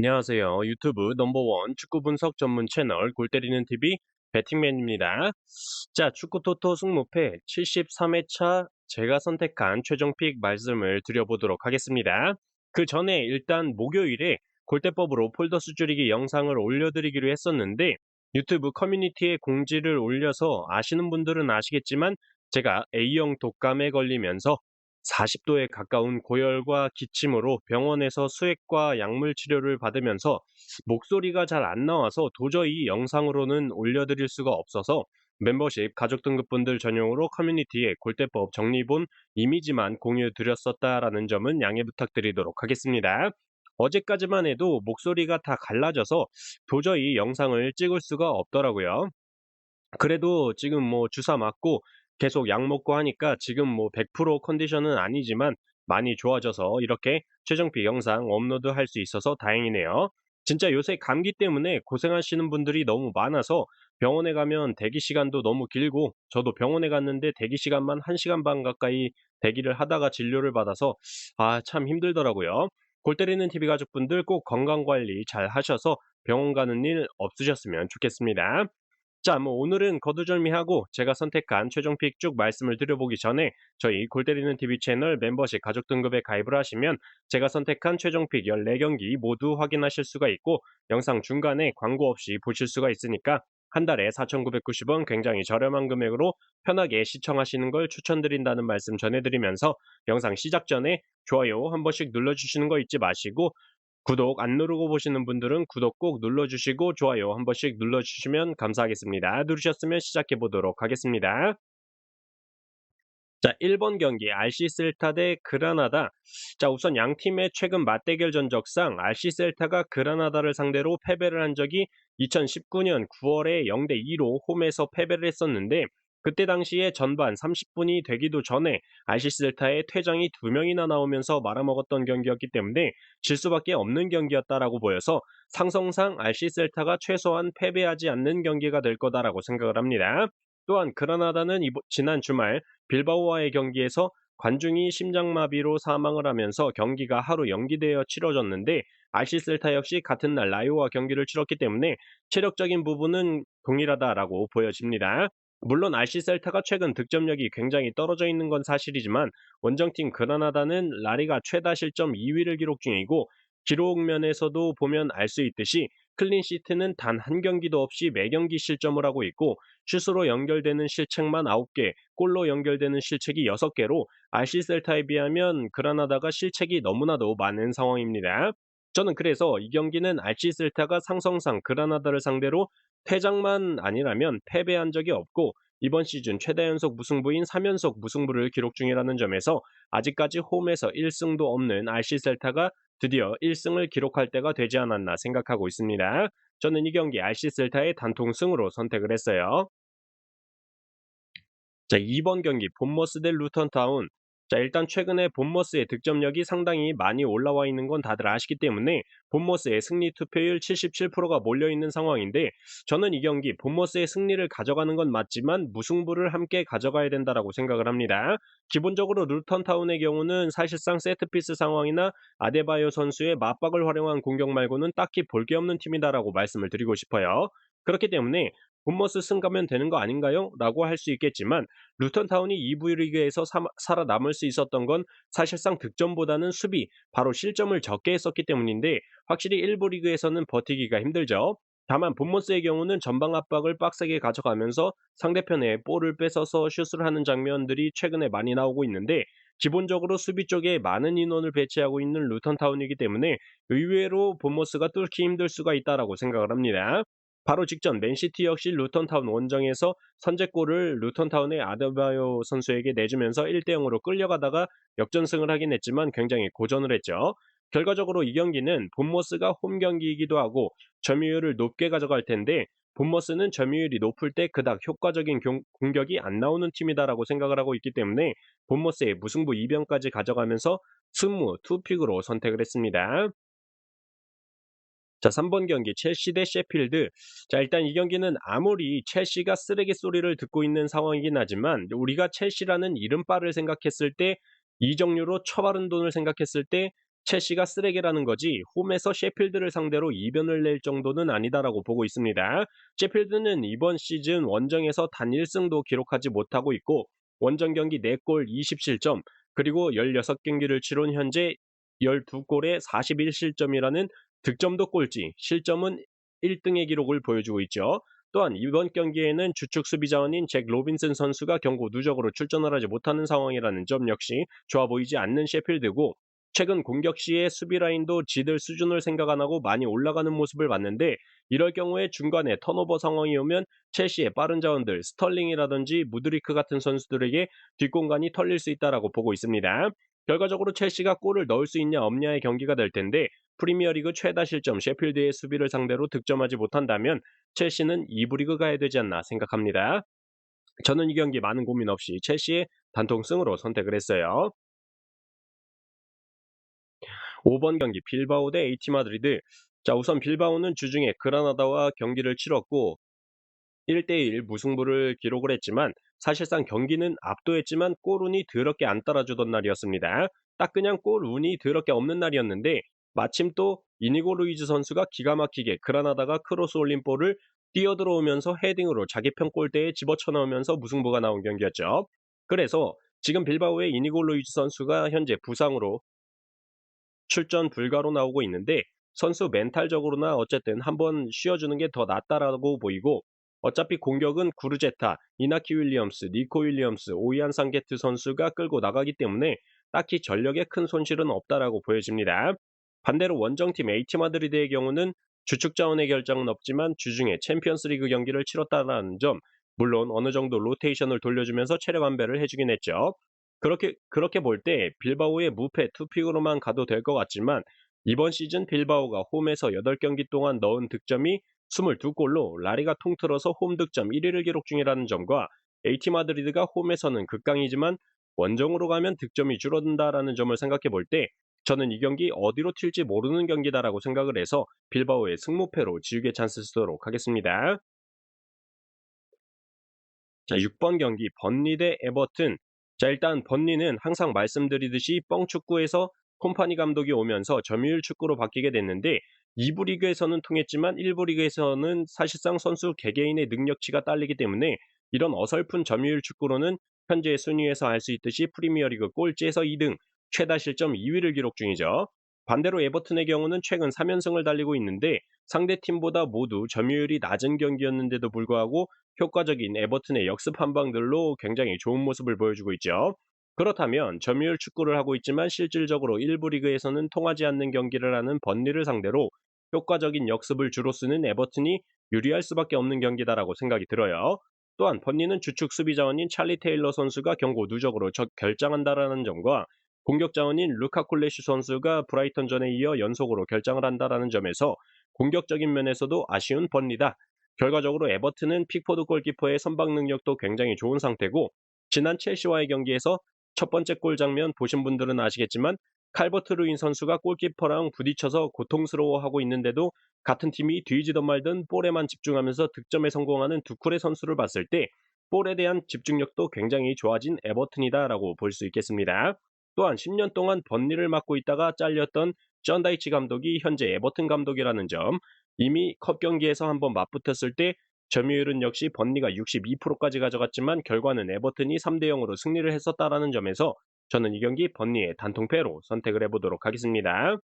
안녕하세요. 유튜브 넘버원 축구 분석 전문 채널 골 때리는 TV 배팅맨입니다. 자, 축구 토토 승무패 73회차 제가 선택한 최종 픽 말씀을 드려보도록 하겠습니다. 그 전에 일단 목요일에 골대법으로 폴더 수줄이기 영상을 올려드리기로 했었는데 유튜브 커뮤니티에 공지를 올려서 아시는 분들은 아시겠지만 제가 A형 독감에 걸리면서 40도에 가까운 고열과 기침으로 병원에서 수액과 약물 치료를 받으면서 목소리가 잘 안 나와서 도저히 영상으로는 올려드릴 수가 없어서 멤버십 가족 등급분들 전용으로 커뮤니티에 골대법 정리본 이미지만 공유드렸었다라는 점은 양해 부탁드리도록 하겠습니다. 어제까지만 해도 목소리가 다 갈라져서 도저히 영상을 찍을 수가 없더라고요. 그래도 지금 뭐 주사 맞고 계속 약 먹고 하니까 지금 뭐 100% 컨디션은 아니지만 많이 좋아져서 이렇게 최종픽 영상 업로드할 수 있어서 다행이네요. 진짜 요새 감기 때문에 고생하시는 분들이 너무 많아서 병원에 가면 대기 시간도 너무 길고 저도 병원에 갔는데 대기 시간만 1시간 반 가까이 대기를 하다가 진료를 받아서 참 힘들더라고요. 골 때리는 TV 가족분들 꼭 건강 관리 잘 하셔서 병원 가는 일 없으셨으면 좋겠습니다. 자, 뭐 오늘은 거두절미하고 제가 선택한 최종 픽 쭉 말씀을 드려보기 전에 저희 골 때리는 TV 채널 membership 가족 등급에 가입을 하시면 제가 선택한 최종 픽 14경기 모두 확인하실 수가 있고 영상 중간에 광고 없이 보실 수가 있으니까 한 달에 4,990원 굉장히 저렴한 금액으로 편하게 시청하시는 걸 추천드린다는 말씀 전해드리면서 영상 시작 전에 좋아요 한 번씩 눌러주시는 거 잊지 마시고 구독 안 누르고 보시는 분들은 구독 꼭 눌러주시고 좋아요 한 번씩 눌러주시면 감사하겠습니다. 누르셨으면 시작해 보도록 하겠습니다. 자, 1번 경기 RC 셀타 대 그라나다. 자, 우선 양 팀의 최근 맞대결 전적상 RC 셀타가 그라나다를 상대로 패배를 한 적이 2019년 9월에 0대 2로 홈에서 패배를 했었는데 그때 당시에 전반 30분이 되기도 전에 RC 셀타의 퇴장이 2명이나 나오면서 말아먹었던 경기였기 때문에 질 수밖에 없는 경기였다라고 보여서 상성상 RC 셀타가 최소한 패배하지 않는 경기가 될 거다라고 생각을 합니다. 또한 그라나다는 지난 주말 빌바오와의 경기에서 관중이 심장마비로 사망을 하면서 경기가 하루 연기되어 치러졌는데 RC 셀타 역시 같은 날 라요와 경기를 치렀기 때문에 체력적인 부분은 동일하다라고 보여집니다. 물론 RC 셀타가 최근 득점력이 굉장히 떨어져 있는 건 사실이지만 원정팀 그라나다는 라리가 최다 실점 2위를 기록 중이고 기록 면에서도 보면 알 수 있듯이 클린시트는 단 한 경기도 없이 매 경기 실점을 하고 있고 슛으로 연결되는 실책만 9개, 골로 연결되는 실책이 6개로 RC 셀타에 비하면 그라나다가 실책이 너무나도 많은 상황입니다. 저는 그래서 이 경기는 RC 셀타가 상성상 그라나다를 상대로 퇴장만 아니라면 패배한 적이 없고 이번 시즌 최다 연속 무승부인 3연속 무승부를 기록 중이라는 점에서 아직까지 홈에서 1승도 없는 RC 셀타가 드디어 1승을 기록할 때가 되지 않았나 생각하고 있습니다. 저는 이 경기 RC 셀타의 단통승으로 선택을 했어요. 자, 2번 경기 본머스 대 루턴타운. 자, 일단 최근에 본머스의 득점력이 상당히 많이 올라와 있는 건 다들 아시기 때문에 본머스의 승리 투표율 77%가 몰려 있는 상황인데 저는 이 경기 본머스의 승리를 가져가는 건 맞지만 무승부를 함께 가져가야 된다라고 생각을 합니다. 기본적으로 루턴타운의 경우는 사실상 세트피스 상황이나 아데바요 선수의 맞박을 활용한 공격 말고는 딱히 볼 게 없는 팀이다라고 말씀을 드리고 싶어요. 그렇기 때문에 본머스 승 가면 되는 거 아닌가요? 라고 할 수 있겠지만 루턴타운이 2부 리그에서 살아남을 수 있었던 건 사실상 득점보다는 수비, 바로 실점을 적게 했었기 때문인데 확실히 1부 리그에서는 버티기가 힘들죠. 다만 본머스의 경우는 전방 압박을 빡세게 가져가면서 상대편에 볼을 뺏어서 슛을 하는 장면들이 최근에 많이 나오고 있는데 기본적으로 수비 쪽에 많은 인원을 배치하고 있는 루턴타운이기 때문에 의외로 본머스가 뚫기 힘들 수가 있다라고 생각을 합니다. 바로 직전 맨시티 역시 루턴타운 원정에서 선제골을 루턴타운의 아데바요 선수에게 내주면서 1대 0으로 끌려가다가 역전승을 하긴 했지만 굉장히 고전을 했죠. 결과적으로 이 경기는 본머스가 홈 경기이기도 하고 점유율을 높게 가져갈 텐데 본머스는 점유율이 높을 때 그닥 효과적인 공격이 안 나오는 팀이다라고 생각을 하고 있기 때문에 본머스의 무승부 2변까지 가져가면서 승무 투픽으로 선택을 했습니다. 자, 3번 경기 첼시 대 셰필드. 자, 일단 이 경기는 아무리 첼시가 쓰레기 소리를 듣고 있는 상황이긴 하지만 우리가 첼시라는 이름바를 생각했을 때 이적료로 처바른 돈을 생각했을 때 첼시가 쓰레기라는 거지 홈에서 셰필드를 상대로 이변을 낼 정도는 아니다라고 보고 있습니다. 셰필드는 이번 시즌 원정에서 단 1승도 기록하지 못하고 있고 원정 경기 4골 20실점 그리고 16경기를 치른 현재 12골에 41실점이라는 득점도 꼴찌, 실점은 1등의 기록을 보여주고 있죠. 또한 이번 경기에는 주축 수비 자원인 잭 로빈슨 선수가 경고 누적으로 출전을 하지 못하는 상황이라는 점 역시 좋아 보이지 않는 셰필드고 최근 공격 시에 수비 라인도 지들 수준을 생각 안 하고 많이 올라가는 모습을 봤는데 이럴 경우에 중간에 턴오버 상황이 오면 첼시의 빠른 자원들 스털링이라든지 무드리크 같은 선수들에게 뒷공간이 털릴 수 있다라고 보고 있습니다. 결과적으로 첼시가 골을 넣을 수 있냐 없냐의 경기가 될 텐데 프리미어리그 최다 실점 셰필드의 수비를 상대로 득점하지 못한다면 첼시는 2부 리그 가야 되지 않나 생각합니다. 저는 이 경기 많은 고민 없이 첼시의 단통승으로 선택을 했어요. 5번 경기 빌바오 대 에이티 마드리드. 자, 우선 빌바오는 주중에 그라나다와 경기를 치렀고 1대1 무승부를 기록을 했지만 사실상 경기는 압도했지만 골운이 더럽게 안 따라주던 날이었습니다. 딱 그냥 골운이 더럽게 없는 날이었는데 마침 또 이니고 루이즈 선수가 기가 막히게 그라나다가 크로스 올린 볼을 뛰어들어오면서 헤딩으로 자기 편 골대에 집어쳐 넣으면서 무승부가 나온 경기였죠. 그래서 지금 빌바오의 이니고 루이즈 선수가 현재 부상으로 출전 불가로 나오고 있는데 선수 멘탈적으로나 어쨌든 한번 쉬어주는 게 더 낫다라고 보이고 어차피 공격은 구르제타, 이나키 윌리엄스, 니코 윌리엄스, 오이안 상게트 선수가 끌고 나가기 때문에 딱히 전력에 큰 손실은 없다라고 보여집니다. 반대로 원정팀 에이티 마드리드의 경우는 주축 자원의 결정은 없지만 주중에 챔피언스리그 경기를 치렀다는 점, 물론 어느 정도 로테이션을 돌려주면서 체력 안배를 해주긴 했죠. 그렇게 볼 때 빌바오의 무패 투픽으로만 가도 될 것 같지만 이번 시즌 빌바오가 홈에서 8경기 동안 넣은 득점이 22골로 라리가 통틀어서 홈 득점 1위를 기록 중이라는 점과 에이티 마드리드가 홈에서는 극강이지만 원정으로 가면 득점이 줄어든다라는 점을 생각해 볼 때 저는 이 경기 어디로 튈지 모르는 경기다라고 생각을 해서 빌바오의 승무패로 지우개 찬스 쓰도록 하겠습니다. 자, 6번 경기 번리 대 에버튼. 자, 일단 번리는 항상 말씀드리듯이 뻥축구에서 콤파니 감독이 오면서 점유율 축구로 바뀌게 됐는데 2부 리그에서는 통했지만 1부 리그에서는 사실상 선수 개개인의 능력치가 딸리기 때문에 이런 어설픈 점유율 축구로는 현재 순위에서 알 수 있듯이 프리미어리그 꼴찌에서 2등, 최다 실점 2위를 기록 중이죠. 반대로 에버튼의 경우는 최근 3연승을 달리고 있는데 상대 팀보다 모두 점유율이 낮은 경기였는데도 불구하고 효과적인 에버튼의 역습 한방들로 굉장히 좋은 모습을 보여주고 있죠. 그렇다면 점유율 축구를 하고 있지만 실질적으로 1부 리그에서는 통하지 않는 경기를 하는 번리를 상대로 효과적인 역습을 주로 쓰는 에버튼이 유리할 수밖에 없는 경기다라고 생각이 들어요. 또한 번리는 주축 수비 자원인 찰리 테일러 선수가 경고 누적으로 결장한다라는 점과 공격 자원인 루카 콜레슈 선수가 브라이턴전에 이어 연속으로 결장을 한다라는 점에서 공격적인 면에서도 아쉬운 번리다. 결과적으로 에버튼은 픽포드 골키퍼의 선방 능력도 굉장히 좋은 상태고 지난 첼시와의 경기에서 첫 번째 골 장면 보신 분들은 아시겠지만 칼버트 루인 선수가 골키퍼랑 부딪혀서 고통스러워하고 있는데도 같은 팀이 뒤지던 말든 볼에만 집중하면서 득점에 성공하는 두 쿨의 선수를 봤을 때 볼에 대한 집중력도 굉장히 좋아진 에버튼이다라고 볼 수 있겠습니다. 또한 10년 동안 번리를 맡고 있다가 잘렸던 전 다이치 감독이 현재 에버튼 감독이라는 점, 이미 컵 경기에서 한번 맞붙었을 때 점유율은 역시 번리가 62%까지 가져갔지만 결과는 에버튼이 3대 0으로 승리를 했었다라는 점에서 저는 이 경기 번리의 단통패로 선택을 해보도록 하겠습니다.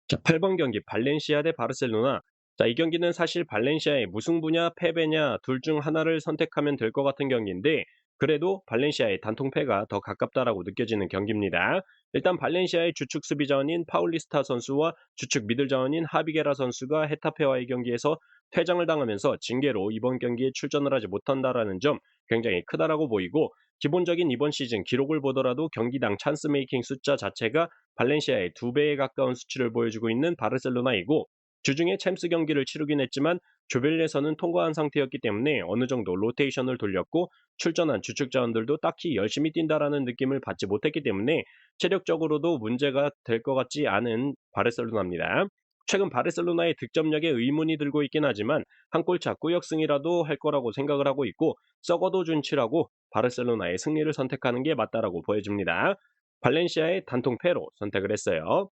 자, 8번 경기 발렌시아 대 바르셀로나. 자, 이 경기는 사실 발렌시아의 무승부냐 패배냐 둘 중 하나를 선택하면 될 것 같은 경기인데 그래도 발렌시아의 단통패가 더 가깝다라고 느껴지는 경기입니다. 일단 발렌시아의 주축 수비 자원인 파울리스타 선수와 주축 미들 자원인 하비게라 선수가 헤타페와의 경기에서 퇴장을 당하면서 징계로 이번 경기에 출전을 하지 못한다라는 점 굉장히 크다라고 보이고 기본적인 이번 시즌 기록을 보더라도 경기당 찬스 메이킹 숫자 자체가 발렌시아의 2배에 가까운 수치를 보여주고 있는 바르셀로나이고 주중에 챔스 경기를 치르긴 했지만 조별예선은 통과한 상태였기 때문에 어느 정도 로테이션을 돌렸고 출전한 주축 자원들도 딱히 열심히 뛴다라는 느낌을 받지 못했기 때문에 체력적으로도 문제가 될 것 같지 않은 바르셀로나입니다. 최근 바르셀로나의 득점력에 의문이 들고 있긴 하지만 한 골차 꾸역승이라도 할 거라고 생각을 하고 있고 썩어도 준치라고 바르셀로나의 승리를 선택하는 게 맞다라고 보여집니다. 발렌시아의 단통패로 선택을 했어요.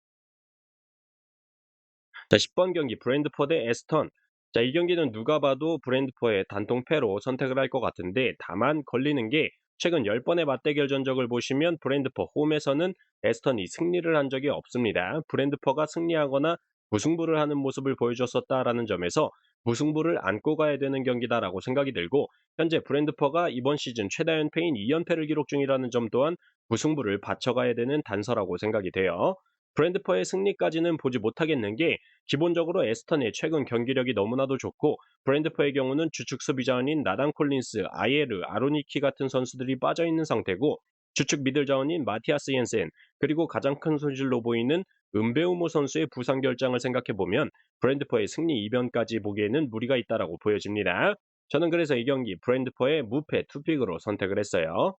자, 10번 경기 브랜드포 대 에스턴. 자, 이 경기는 누가 봐도 브랜드포의 단통패로 선택을 할 것 같은데 다만 걸리는 게 최근 10번의 맞대결 전적을 보시면 브랜드포 홈에서는 에스턴이 승리를 한 적이 없습니다. 브랜드포가 승리하거나 무승부를 하는 모습을 보여줬었다라는 점에서 무승부를 안고 가야 되는 경기다라고 생각이 들고 현재 브랜드포가 이번 시즌 최다 연패인 2연패를 기록 중이라는 점 또한 무승부를 바쳐가야 되는 단서라고 생각이 돼요. 브랜드포의 승리까지는 보지 못하겠는 게 기본적으로 에스턴의 최근 경기력이 너무나도 좋고 브랜드포의 경우는 주축 수비자원인 나단 콜린스, 아예르, 아로니키 같은 선수들이 빠져있는 상태고 주축 미들 자원인 마티아스 옌센 그리고 가장 큰 손실로 보이는 은베우모 선수의 부상 결장을 생각해보면 브랜드포의 승리 이변까지 보기에는 무리가 있다라고 보여집니다. 저는 그래서 이 경기 브랜드포의 무패 투픽으로 선택을 했어요.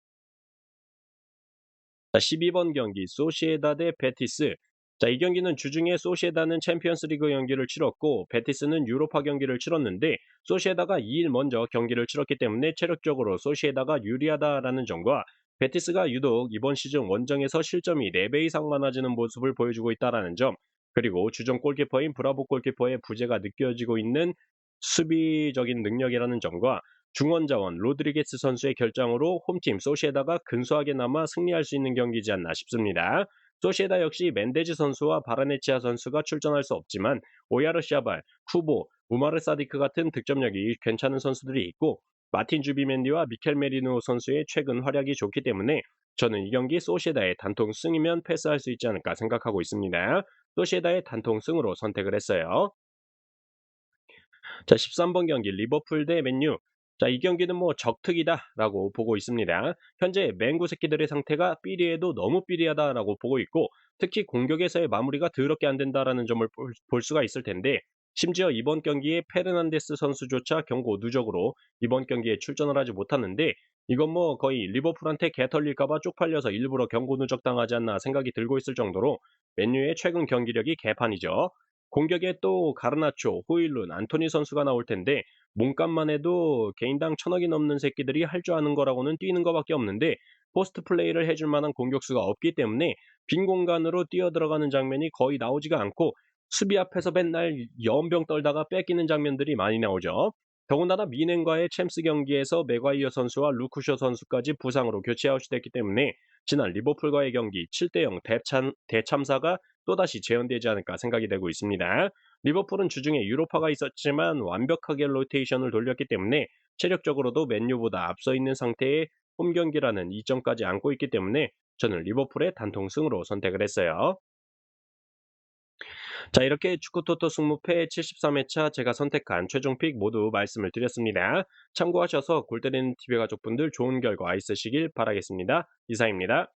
자, 12번 경기 소시에다 대 베티스. 자, 이 경기는 주중에 소시에다는 챔피언스 리그 경기를 치렀고 베티스는 유로파 경기를 치렀는데 소시에다가 2일 먼저 경기를 치렀기 때문에 체력적으로 소시에다가 유리하다라는 점과 베티스가 유독 이번 시즌 원정에서 실점이 4배 이상 많아지는 모습을 보여주고 있다라는 점, 그리고 주전 골키퍼인 브라보 골키퍼의 부재가 느껴지고 있는 수비적인 능력이라는 점과 중원 자원 로드리게스 선수의 결장으로 홈팀 소시에다가 근소하게나마 승리할 수 있는 경기지 않나 싶습니다. 소시에다 역시 멘데즈 선수와 바라네치아 선수가 출전할 수 없지만 오야르샤발, 쿠보, 우마르 사디크 같은 득점력이 괜찮은 선수들이 있고 마틴 주비멘디와 미켈 메리노 선수의 최근 활약이 좋기 때문에 저는 이 경기 소시에다의 단통 승이면 패스할 수 있지 않을까 생각하고 있습니다. 소시에다의 단통 승으로 선택을 했어요. 자, 13번 경기 리버풀 대 맨유. 자, 이 경기는 뭐 적특이다라고 보고 있습니다. 현재 맹구 새끼들의 상태가 삐리해도 너무 삐리하다라고 보고 있고 특히 공격에서의 마무리가 더럽게 안 된다라는 점을 볼 수가 있을 텐데 심지어 이번 경기에 페르난데스 선수조차 경고 누적으로 이번 경기에 출전을 하지 못하는데 이건 뭐 거의 리버풀한테 개 털릴까봐 쪽팔려서 일부러 경고 누적 당하지 않나 생각이 들고 있을 정도로 맨유의 최근 경기력이 개판이죠. 공격에 또 가르나초, 호일룬, 안토니 선수가 나올 텐데 몸값만 해도 개인당 1,000억이 넘는 새끼들이 할 줄 아는 거라고는 뛰는 거밖에 없는데 포스트 플레이를 해줄 만한 공격수가 없기 때문에 빈 공간으로 뛰어 들어가는 장면이 거의 나오지가 않고 수비 앞에서 맨날 연병 떨다가 뺏기는 장면들이 많이 나오죠. 더군다나 미넨과의 챔스 경기에서 맥과이어 선수와 루쿠쇼 선수까지 부상으로 교체 아웃이 됐기 때문에 지난 리버풀과의 경기 7대0 대참사가 또다시 재현되지 않을까 생각이 되고 있습니다. 리버풀은 주중에 유로파가 있었지만 완벽하게 로테이션을 돌렸기 때문에 체력적으로도 맨유보다 앞서 있는 상태의 홈 경기라는 이점까지 안고 있기 때문에 저는 리버풀의 단통승으로 선택을 했어요. 자, 이렇게 축구토토 승무패 73회차 제가 선택한 최종 픽 모두 말씀을 드렸습니다. 참고하셔서 골 때리는 TV의 가족분들 좋은 결과 있으시길 바라겠습니다. 이상입니다.